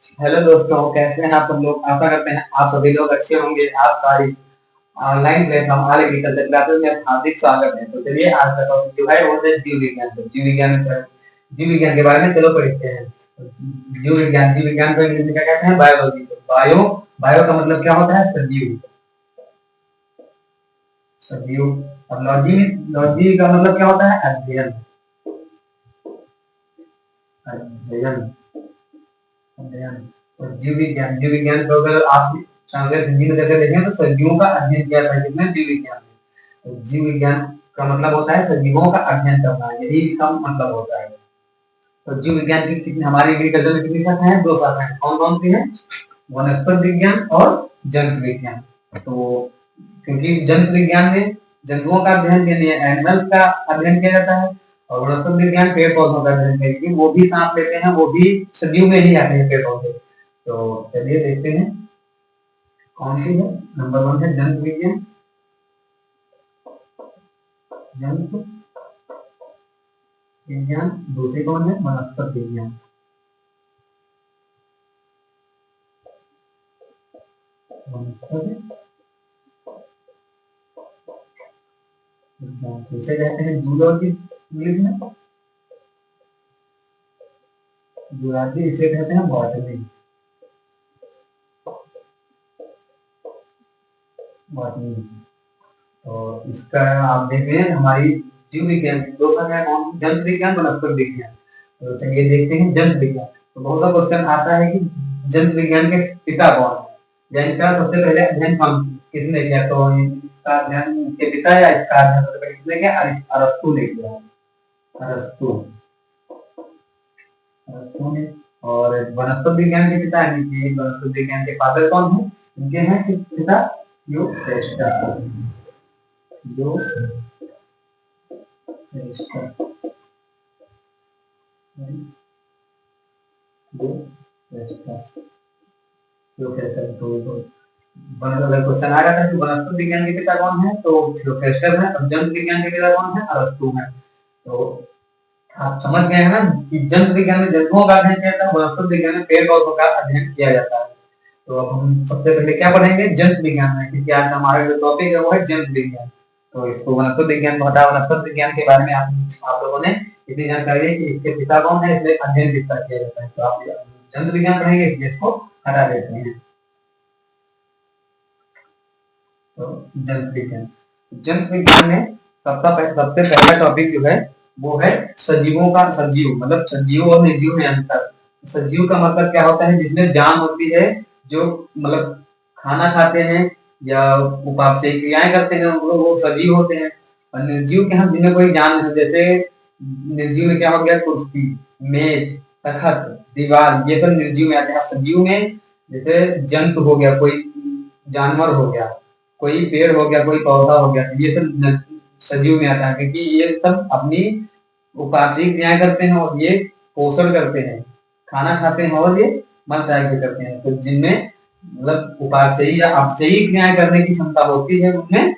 Hello दोस्तों, कैसे हैं आप सब लोग। आशा करते हैं आप सभी लोग अच्छे होंगे। आपका इस online platform all agriculture classes में हार्दिक स्वागत है। तो चलिए आज का टॉपिक जो है वो है जीव विज्ञान। तो जीव विज्ञान के बारे में चलो पढ़ते हैं। जीव विज्ञान को इंग्लिश में क्या कहते हैं? बायोलॉजी। तो बायो बायो का मतलब क्या होता है? सजीव। सजीव। और लॉजी लॉजी का मतलब क्या होता है? अध्ययन। अध्ययन। अध्ययन। तो जीव विज्ञान को अगर आप संस्कृत हिंदी में जैसे देखें तो सजीवों का अध्ययन किया था जिसमें जीव विज्ञान में। तो जीव विज्ञान का मतलब होता है सजीवों का अध्ययन करना, यही इसका मतलब होता है। तो जीव विज्ञान की कितनी हमारी एग्रीकल्चर में कितनी शाखाएं? दो शाखाएं। कौन कौन सी है? वनस्पति विज्ञान और जंतु विज्ञान। तो क्योंकि जंतु विज्ञान में जंतुओं का अध्ययन के लिए एनिमल्स का अध्ययन किया जाता है, और वनस्पति विज्ञान पेड़ पौधों का अध्ययन किया जाता है। वो भी सांस लेते हैं, वो भी सजीव में ही आते हैं पेड़ पौधे। तो चलिए देखते हैं कौन सी है। नंबर 1 है जंतु विज्ञान। जंतु विज्ञान। दूसरी कौन है? वनस्पति विज्ञान। वनस्पति विज्ञान इसे कहते हैं जूलॉजी इंग्लिश में। जूलॉजी इसे कहते हैं बॉटनी। बॉटनी। तो इसका आप देखें हमारी जीव विज्ञान की दो शाखाएं कौन सी? जंतु विज्ञान, वनस्पति विज्ञान। तो चलिए देखते हैं जंतु विज्ञान। तो बहुत सा क्वेश्चन आता है कि जंतु विज्ञान के पिता कौन है, या इनका सबसे पहले अध्ययन कौन किसने किया? तो इसका अध्ययन इनके पिता या इसका अध्ययन सबसे पहले किसने किया? अरस्तु ने किया। अरस्तु। अरस्तु ने। और वनस्पति विज्ञान के पिता इनके वनस्पति विज्ञान के फादर कौन है? इनके हैं पिता यूरेस्टस। यूरेस्टस। यूरेस्टस। यूरेस्टस। तो अगर क्वेश्चन आ रहा था कि वनस्पति विज्ञान के पिता कौन है, तो यूरेस्टस है। और जंतु विज्ञान के पिता कौन है? अरस्तु है। तो आप समझ गए हैं ना कि जंतु विज्ञान में जंतुओं का अध्ययन किया जाता है, वनस्पति विज्ञान में पेड़ पौधों का अध्ययन किया जाता है। तो अब हम सबसे पहले क्या पढ़ेंगे? जंतु विज्ञान में, क्योंकि आज हमारा जो टॉपिक है वो है जंतु विज्ञान। तो इसको वनस्पति विज्ञान को हटा वनस्पति विज्ञान के बारे में आप लोगों ने इतनी जानकारी है कि इसके पिता कौन है, इसलिए अध्ययन किसका किया जाता है। तो आप जंतु विज्ञान पढ़ेंगे, इसलिए इसको हटा देते हैं। तो जंतु विज्ञान। जंतु विज्ञान में सबसे पहला टॉपिक जो है वो है सजीवों का। सजीव मतलब सजीव और निर्जीव में अंतर। सजीव का मतलब क्या होता है? जिसमें जान होती है, जो मतलब खाना खाते हैं या उपापचय क्रियाएं करते हैं, वो सजीव होते हैं। और निर्जीव के हम जिन्हें कोई जान नहीं, जैसे निर्जीव में क्या हो गया? कुर्सी, मेज, तखत, दीवार, ये सब निर्जीव में आते हैं। सजीव में जैसे जंतु हो गया, कोई जानवर हो गया, कोई पेड़ हो गया, कोई पौधा हो गया, ये सब सजीव में आता है, क्योंकि ये सब अपनी उपार्जित क्रियाएं करते हैं और ये पोषण करते हैं, खाना खाते हैं और ये मल त्याग भी करते हैं। तो जिनमें मतलब उपार्जयी या अपचयी क्रियाएं करने की क्षमता होती है उनमें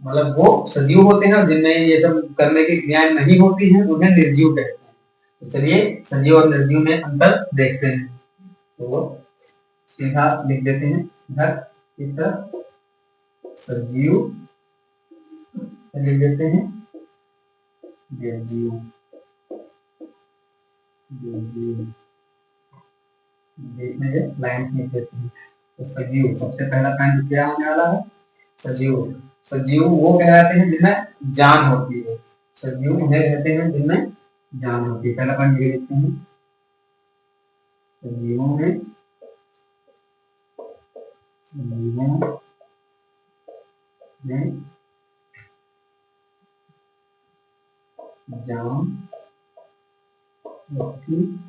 मतलब वो सजीव होते हैं, और जिनमें ये सब करने की क्रियाएं नहीं होती हैं उन्हें निर्जीव कहते हैं। तो चलिए सजीव और निर्जीव में अंतर देखते हैं। तो सीधा लिख देते हैं इधर इस तरह सजीव, लिख देते हैं निर्जीव। निर्जीव देखने के लाइन लिख देते हैं। तो सजीव सबसे पहला पॉइंट क्या होने वाला है? सजीव। सजीव वो कहलाते हैं जिनमें जान होती है। सजीव उन्हें कहते हैं जिनमें जान होती है। पहला पॉइंट ये लिखते हैं सजीवों में, सजीवों में जान होती है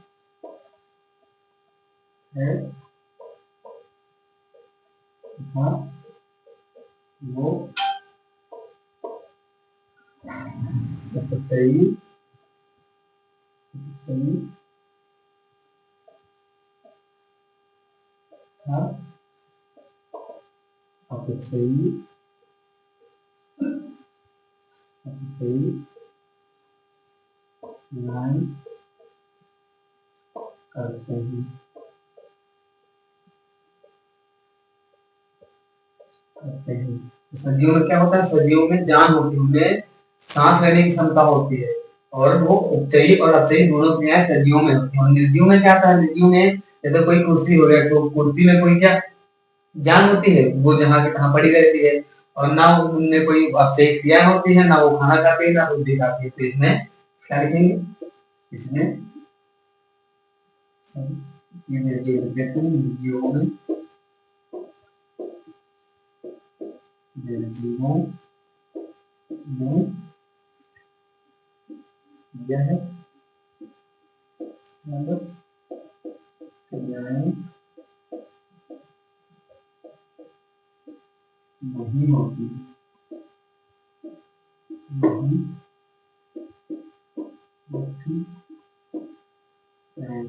तथा वो सही सही था सही सही नहीं करते हैं करते हैं। तो सजीव में क्या होता है, सजीव में जान होती है, उनमें सांस लेने की क्षमता होती है, और वो उपचयी और अपचयी दोनों क्रियाएं सजीवों में होती है। और निर्जीव में क्या था, निर्जीव में जैसे कोई कुर्सी हो गया, तो कुर्सी में कोई क्या जान होती है, वो जहाँ की तहाँ पड़ी रहती है, और ना उनमें कोई अपचयी क्रिया होती है, ना वो खाना खाती है, ना रोटी खाती है। तो इसमें क्या लिखेंगे, इसमें निर्जीवों में निर्जीवों में यह क्रियाएं नहीं होती, नहीं होती है।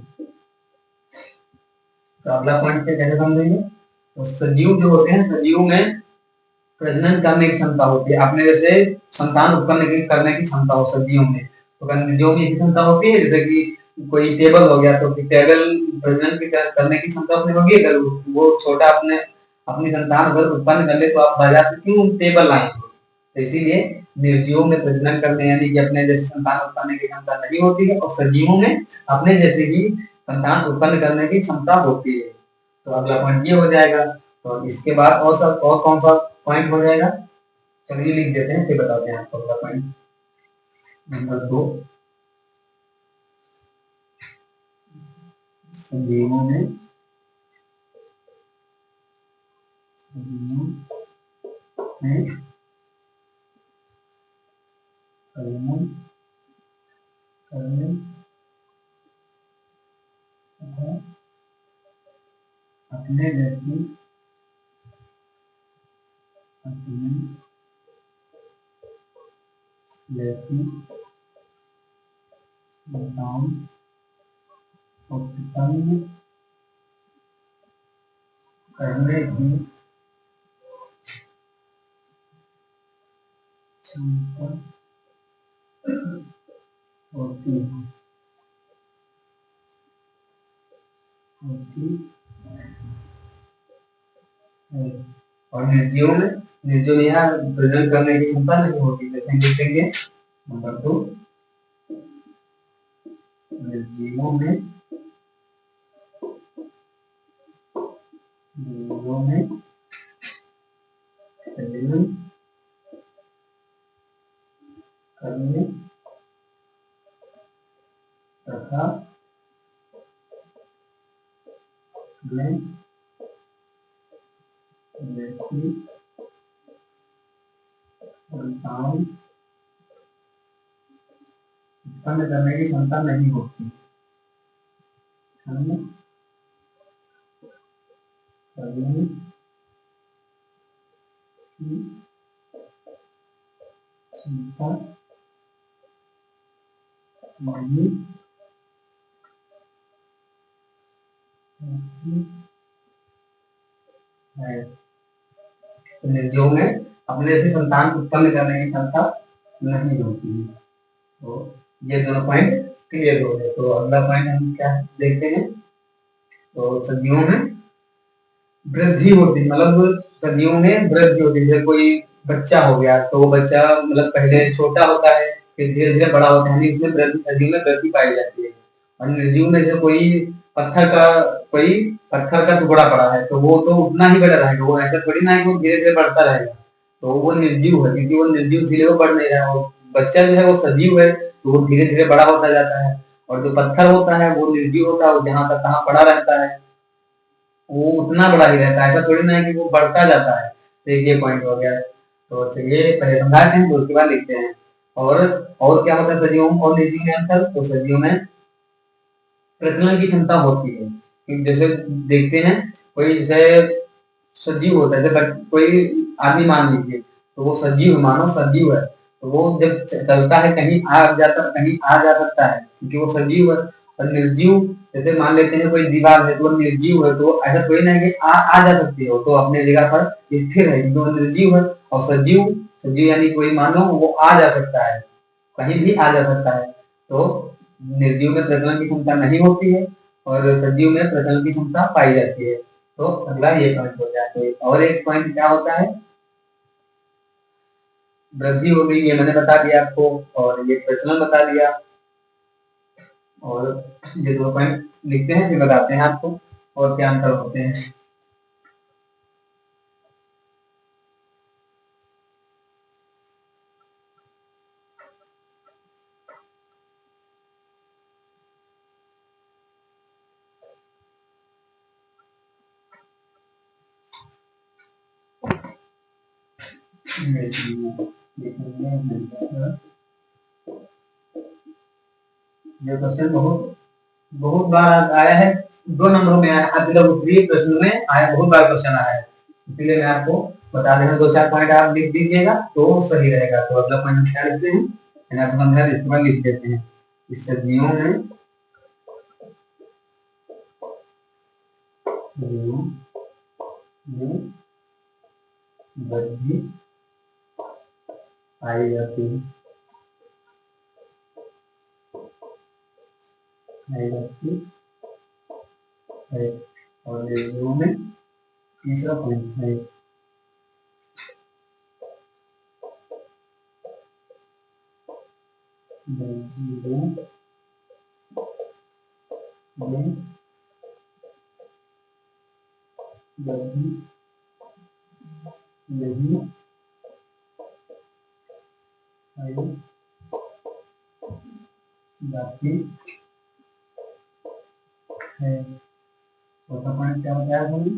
तो अगला पॉइंट पे कैसे समझेंगे, तो सजीव जो होते हैं, सजीव में प्रजनन करने की क्षमता होती है, अपने जैसे संतान उत्पन्न करने की क्षमता हो सब्जियों में। तो सब्जियों में एक क्षमता होती है, जैसे कि कोई टेबल हो गया, तो टेबल प्रजनन की करने की क्षमता अपनी होगी। अगर वो छोटा अपने अपनी संतान अगर उत्पन्न कर ले, तो आप बाजार से क्यों टेबल लाएंगे। तो इसीलिए निर्जीवों में प्रजनन करने यानी कि अपने जैसे संतान उत्पन्न की क्षमता नहीं होती है, और सजीवों में अपने जैसे ही संतान उत्पन्न करने की क्षमता होती है। तो अगला पॉइंट ये हो जाएगा। तो इसके बाद और सब और कौन सा पॉइंट हो जाएगा, चलिए लिख देते हैं, फिर बताते हैं आपको अगला पॉइंट। नंबर 2, सजीवों में प्रजनन करने तथा अपने जैसी संतान उत्पन्न करने की क्षमता होती है। और निर्जीव में यहाँ प्रजनन करने की क्षमता नहीं होती। जैसे देखेंगे नंबर 2, निर्जीवों में प्रजनन करने तथा में व्यक्ति संतान उत्पन्न करने की क्षमता नहीं होती, करने की क्षमता नहीं है। तो निर्जीव में अपने से संतान उत्पन्न करने की क्षमता नहीं होती है। तो ये दोनों पॉइंट क्लियर हो गए। तो अगला पॉइंट हम क्या देखते हैं, तो सदियों में वृद्धि होती, मतलब सदियों में वृद्धि होती है। जैसे कोई बच्चा हो गया, तो वो बच्चा मतलब पहले छोटा होता है, फिर धीरे धीरे बड़ा होता है, इसमें वृद्धि, सदियों में वृद्धि पाई जाती है। और निर्जीव में जो पत्थर का कोई पत्थर का टुकड़ा पड़ा है, तो वो तो उतना ही बड़ा रहेगा, वो ऐसा थोड़ी ना है कि वो धीरे धीरे बढ़ता रहेगा। तो वो निर्जीव है, क्योंकि वो निर्जीव इसलिए वो बढ़ नहीं रहा है। और बच्चा जो है वो सजीव है, तो वो धीरे धीरे बड़ा होता जाता है। और जो पत्थर होता है वो निर्जीव होता है, वो जहाँ तक तहाँ पड़ा रहता है, वो उतना बड़ा ही रहता है, ऐसा थोड़ी ना है कि वो बढ़ता जाता है। तो ये पॉइंट हो गया। तो चलिए पहले समझाते हैं, तो उसके बाद लिखते हैं। और क्या होता है सजीवों और निर्जीव में अंतर, तो सजीवों में प्रजनन की क्षमता होती है। जैसे देखते हैं, कोई जैसे सजीव होता है, जैसे कोई आदमी मान लीजिए, तो वो सजीव, मानो सजीव है, तो वो जब चलता है कहीं कहीं आ जा सकता है, क्योंकि वो सजीव है। और निर्जीव, जैसे मान लेते हैं कोई दीवार है, तो वो निर्जीव है, तो ऐसा थोड़ी ना है कि आ जा सकती है, तो अपने जगह पर स्थिर है, क्योंकि वो निर्जीव है। और सजीव सजीव यानी कोई मानो वो आ जा सकता है, कहीं भी आ जा सकता है। तो निर्जीव में प्रजनन की क्षमता नहीं होती है, और सजीव में प्रजनन की क्षमता पाई जाती है। तो अगला ये पॉइंट हो गया। तो और एक पॉइंट क्या होता है, वृद्धि हो गई, ये मैंने बता दिया आपको, और ये प्रचलन बता दिया। और ये दो पॉइंट लिखते हैं फिर बताते हैं आपको और क्या अंतर होते हैं। ये क्वेश्चन बहुत बहुत बार आया है, 2 नंबरों में आया, मतलब उत्तरीय प्रश्न में आया, बहुत बार क्वेश्चन आया है, इसलिए मैं आपको बता देना। 2-4 पॉइंट आप लिख दीजिएगा तो सही रहेगा। तो अगला पॉइंट क्या लिखते हैं, मैंने आपको समझाया, इसके बाद लिख देते हैं। इस सदियों में वृद्धि पाई जाती है, और निर्जीवों में तीसरा पॉइंट है, निर्जीवों में वृद्धि नहीं पाई जाती है। चौथा पॉइंट क्या बताया हमने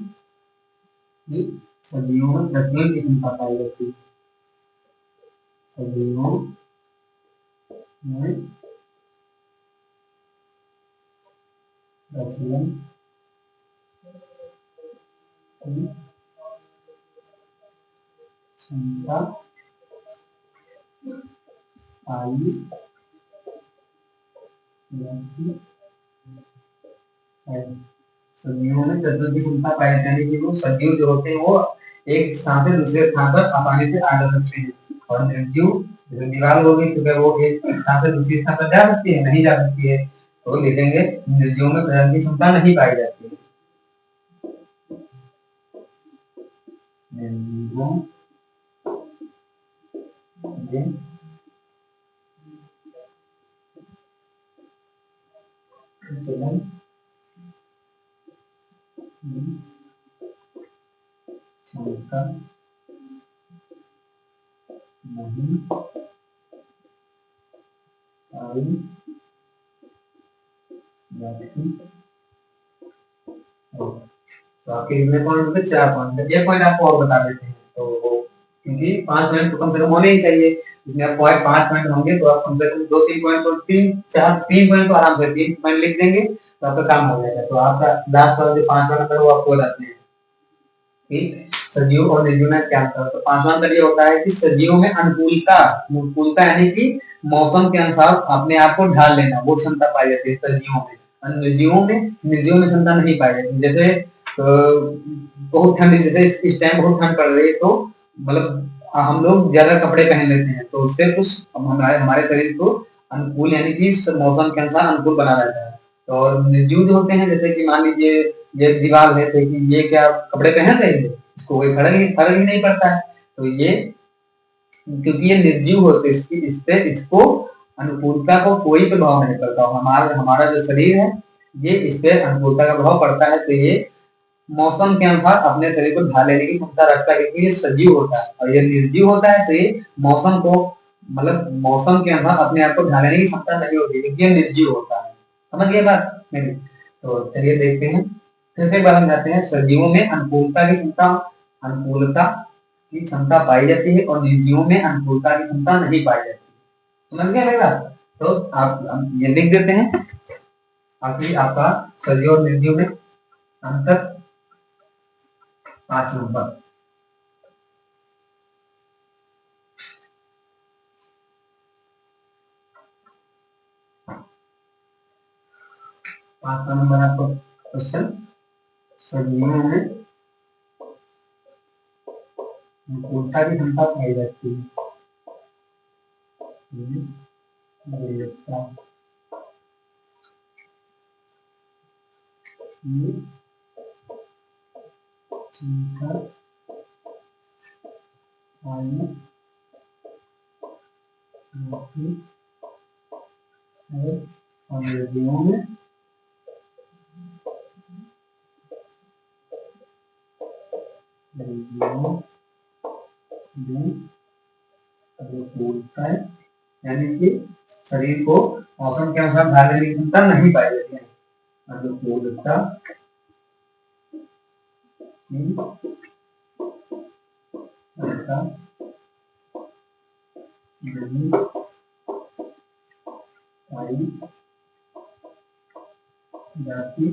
कि सदियों में प्रजनन की क्षमता पाई जाती है, सदियों में प्रजनन की क्षमता पाई जाती है। सदियों में प्रजनन की क्षमता पाई जाती है कि वो सजीव जो होते हैं वो एक स्थान से दूसरे स्थान पर आसानी से आ जा सकते हैं, और निर्जीव दीवार होगी तो क्या वो एक स्थान से दूसरे स्थान पर जा सकती है, नहीं जा सकती है। तो लिखेंगे निर्जीव में प्रजनन की क्षमता नहीं पाई जाती है। निर्जीवों में प्रजनन की क्षमता नहीं पाई जाती है। तो आपके कितने पॉइंट होंगे, 4 पॉइंट। ये पॉइंट आपको और बता देते हैं तो, क्योंकि 5 पॉइंट तो कम से कम होने ही चाहिए, इसमें आप 5 पॉइंट होंगे तो आप कम से कम 2-3 पॉइंट तो 3 पॉइंट तो आराम से 3 पॉइंट लिख देंगे तो आपका काम हो जाएगा। तो आपका लास्ट वाला जो 5वां नंबर वो आपको बताते हैं कि सजीव और निर्जीव में क्या अंतर है। तो 5वां अंतर ये होता है कि सजीव में अनुकूलता, अनुकूलता यानी कि मौसम के अनुसार अपने आप को ढाल लेना, वो क्षमता पाई जाती है सजीवों में। निर्जीव में क्षमता नहीं पाई जाती। जैसे बहुत ठंड, जैसे इस टाइम बहुत ठंड पड़ रही है तो मतलब हम लोग ज्यादा कपड़े पहन लेते हैं, तो उससे कुछ हमारे हमारे शरीर को अनुकूल यानी कि मौसम के अनुसार अनुकूल बना रहता है। और निर्जीव जो होते हैं, जैसे कि मान लीजिए ये दीवार है तो कि ये क्या कपड़े पहन रहे हैं, इसको कोई फर्क ही नहीं पड़ता है। तो ये क्योंकि ये निर्जीव होते हैं, इससे इसको अनुकूलता को कोई प्रभाव नहीं पड़ता। हमारा हमारा जो शरीर है ये इस पे अनुकूलता का प्रभाव पड़ता है। तो ये मौसम के अनुसार अपने शरीर को ढाल लेने की क्षमता रखता है, क्योंकि ये सजीव होता है। और ये निर्जीव होता है तो ये मौसम को, मतलब मौसम के अनुसार अपने आप को ढाल लेने की क्षमता नहीं होती, क्योंकि ये निर्जीव होता है। समझ गए बात मेरी? तो चलिए देखते हैं, फिर से एक बार हम जाते हैं। सजीवों में अनुकूलता की क्षमता पाई जाती है और निर्जीवों में अनुकूलता की क्षमता नहीं पाई जाती। समझ गए मेरी बात? तो आप ये लिख देते हैं, आखिरी आपका सजीव और निर्जीव में अंतर 5 नंबर। 5वां नंबर आपको क्वेश्चन, सजीवों में अनुकूलता की क्षमता पाई जाती है, अंग्रेजियों में अनुकूलता है, यानी कि शरीर को मौसम के अनुसार ढाल लेने की क्षमता नहीं पाई जाती है। अनुकूलता नहीं पाई जाती है।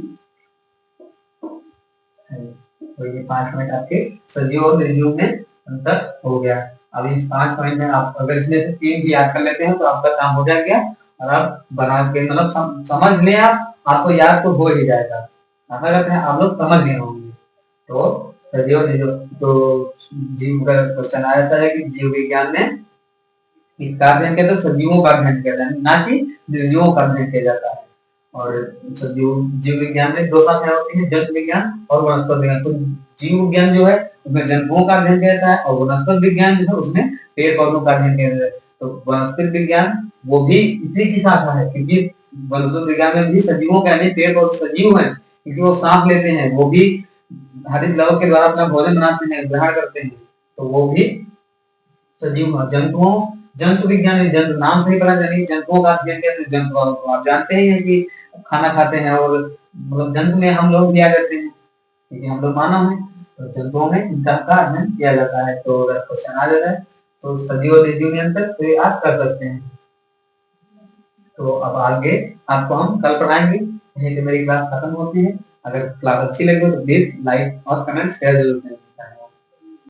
तो ये 5 पॉइंट आपके सजीव और निर्जीव में अंतर हो गया। अब इस 5 पॉइंट में आप अगर इसमें से 3 भी याद कर लेते हैं तो आपका काम हो जाएगा और आप बना के मतलब समझ लें, आप आपको याद तो हो ही जाएगा। आशा करते हैं आप लोग समझ गए होंगे। तो सजीव और निर्जीव, तो जीव का क्वेश्चन आ जाता है कि जीव विज्ञान में किसका अध्ययन किया जाता है? सजीवों का अध्ययन किया जाता है, ना कि निर्जीवों का अध्ययन किया जाता है। और जीव विज्ञान में 2 शाखाएं होती हैं, जंतु विज्ञान और वनस्पति विज्ञान। तो जीव विज्ञान जो है उसमें जंतुओं का अध्ययन किया जाता है और वनस्पति विज्ञान जो है उसमें पेड़ पौधों का अध्ययन किया जाता है। तो वनस्पति विज्ञान वो भी इसी की शाखा है, क्योंकि वनस्पति विज्ञान में भी सजीवों का यानी पेड़ पौधे सजीव है, क्योंकि वो सांस लेते हैं, वो भी हरित लवक के द्वारा अपना भोजन बनाते हैं, ग्रहण करते हैं, तो वो भी सजीव। जंतुओं जंतु विज्ञान, जंतु नाम से ही पता चला कि जंतुओं का अध्ययन किया, जंतु आप जानते ही हैं कि खाना खाते हैं और मतलब जंतु में हम लोग भी आ जाते हैं, क्योंकि हम लोग मानव हैं, तो जंतुओं में इनका अध्ययन किया जाता है। तो अगर क्वेश्चन आ जाता है तो सजीव और निर्जीव में अंतर तो ये आप कर सकते हैं। तो अब आगे आपको हम कल पढ़ाएंगे। यहीं पे मेरी क्लास खत्म होती है। अगर क्लास अच्छी लगी हो तो प्लीज लाइक और कमेंट शेयर जरूर करें।